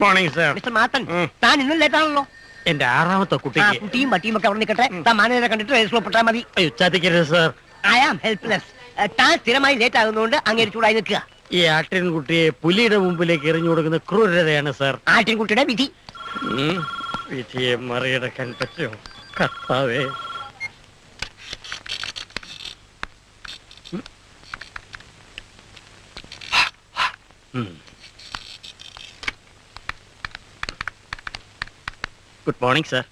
Morning sir. Mister Mathan, താൻ ഇന്നും late ആണല്ലോ. എന്റെ ആറാമത്തെ കുട്ടിക്ക് കുട്ടിയും പട്ടിയും ഒക്കെ അവിടെ നിൽക്കട്ടെ. താൻ മാനേജറെ കണ്ടിട്ട് രജിസ്റ്റർ മതി. ചതിക്കരുത് സർ. I am helpless. താൻ സ്ഥിരമായി ലേറ്റ് ആകുന്നതുകൊണ്ട് അങ്ങേര് ചൂടായി നിൽക്കുക. ഈ ആട്ടിൻകുട്ടിയെ പുലിയുടെ മുമ്പിലേക്ക് എറിഞ്ഞു കൊടുക്കുന്ന ക്രൂരതയാണ് സർ. ആട്ടിൻകുട്ടിയുടെ വിധി. വിധിയെ മറികടക്കാൻ പറ്റുമോ കർത്താവേ? Good morning sir.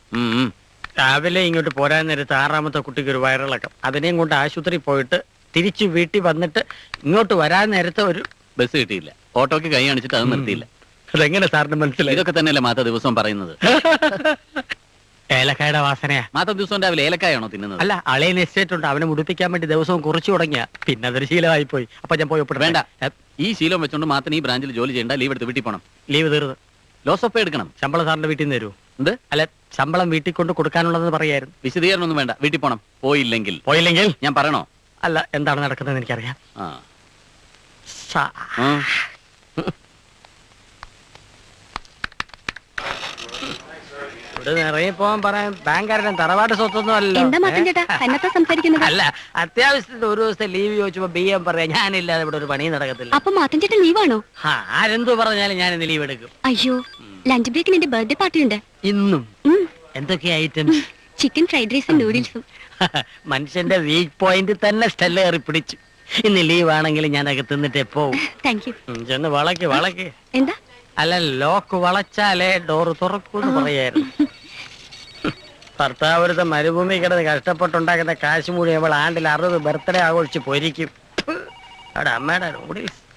രാവിലെ ഇങ്ങോട്ട് പോരാൻ നേരത്ത് ആറാമത്തെ കുട്ടിക്ക് ഒരു വയറിളക്കം. അതിനെയും കൊണ്ട് ആശുപത്രി പോയിട്ട് തിരിച്ചു വീട്ടിൽ വന്നിട്ട് ഇങ്ങോട്ട് വരാൻ നേരത്തെ ഒരു ബസ് കിട്ടിയില്ല. ഓട്ടോക്ക് കൈ കാണിച്ചിട്ട് അത് നിർത്തിയില്ല. അതെങ്ങനെ സാറിന് മനസ്സിലായി? ഇതൊക്കെ തന്നെയല്ലേ മാത്ത ദിവസം പറയുന്നത്. ഏലക്കായുടെ വാസനയാ. മാത്ത ദിവസം രാവിലെ ഏലക്കായാണോ തിന്നുന്നത്? അല്ല, അളയൻ എസ്റ്റേറ്റ് ഉണ്ട്. അവനെ മുടിപ്പിക്കാൻ വേണ്ടി ദിവസവും കുറിച്ചു തുടങ്ങിയ പിന്നെ അതൊരു ശീലമായി പോയി. അപ്പൊ ഞാൻ പോയി വേണ്ട. ഈ ശീലം വെച്ചോണ്ട് മാത്തന് ഈ ബ്രാഞ്ചിൽ ജോലി ചെയ്യണ്ട. ലീവ് എടുത്ത് വീട്ടിൽ പോകണം. ലീവ് തീർന്ന് ലോസ് ഓഫ് പേ എടുക്കണം. ശമ്പളം സാറിന്റെ വീട്ടിൽ നിന്ന് തരൂ. എന്ത്? അല്ല, ശമ്പളം വീട്ടിൽ കൊണ്ട് കൊടുക്കാനുള്ളതെന്ന് പറയായിരുന്നു. വിശദീകരണം ഒന്നും വേണ്ട. വീട്ടിൽ പോണം. പോയില്ലെങ്കിൽ ഞാൻ പറയണോ? അല്ല, എന്താണ് നടക്കുന്നത് എനിക്കറിയാം. ഇവിടെ നിറയെ പോകാൻ പറയാൻ ബാങ്കാരുടെ തറവാട് സ്വത്തൊന്നും അല്ല. അല്ല, അത്യാവശ്യത്തിന് ഒരു ദിവസത്തെ ലീവ് ചോദിച്ചപ്പോ BM പറയാം ഞാനില്ലാതെ ഇവിടെ ഒരു പണി നടക്കത്തില്ല. അപ്പൊ മാത്തൻ ചേട്ടൻ ലീവാണോ? ആരെന്തു പറഞ്ഞാലും ഞാൻ ഇന്ന് ലീവ് എടുക്കും. അയ്യോ, ലഞ്ച് ബ്രേക്കിന് എന്റെ ബർത്ത്ഡേ പാർട്ടി ഉണ്ട്. ഇന്നും എന്തൊക്കെ ഐറ്റംസ്? ചിക്കൻ ഫ്രൈഡ് റൈസും നൂഡിൽസും. മനുഷ്യന്റെ വീക്ക് പോയിന്റ് തന്നെ സ്റ്റെല്ല കയറി പിടിച്ചു. ഇന്ന് ലീവ് ആണെങ്കിൽ ഞാൻ അകത്ത് നിന്നിട്ടേ പോവും. Thank you. ചെന്ന് വളക്ക്. എന്താ? അല്ല, ലോക്ക് വളച്ചാലേ ഡോറ് തുറക്കൂന്ന് പറയായിരുന്നു. ഭർത്താവരുത്തെ മരുഭൂമി കിടന്ന് കഷ്ടപ്പെട്ടുണ്ടാക്കുന്ന കാശ് മുഴുവൻ അവൾ ആണ്ടിൽ 60 ബർത്ത്ഡേ ആഘോഷിച്ച് പൊരിക്കും. അവിടെ അമ്മയുടെ നൂഡിൽസ്.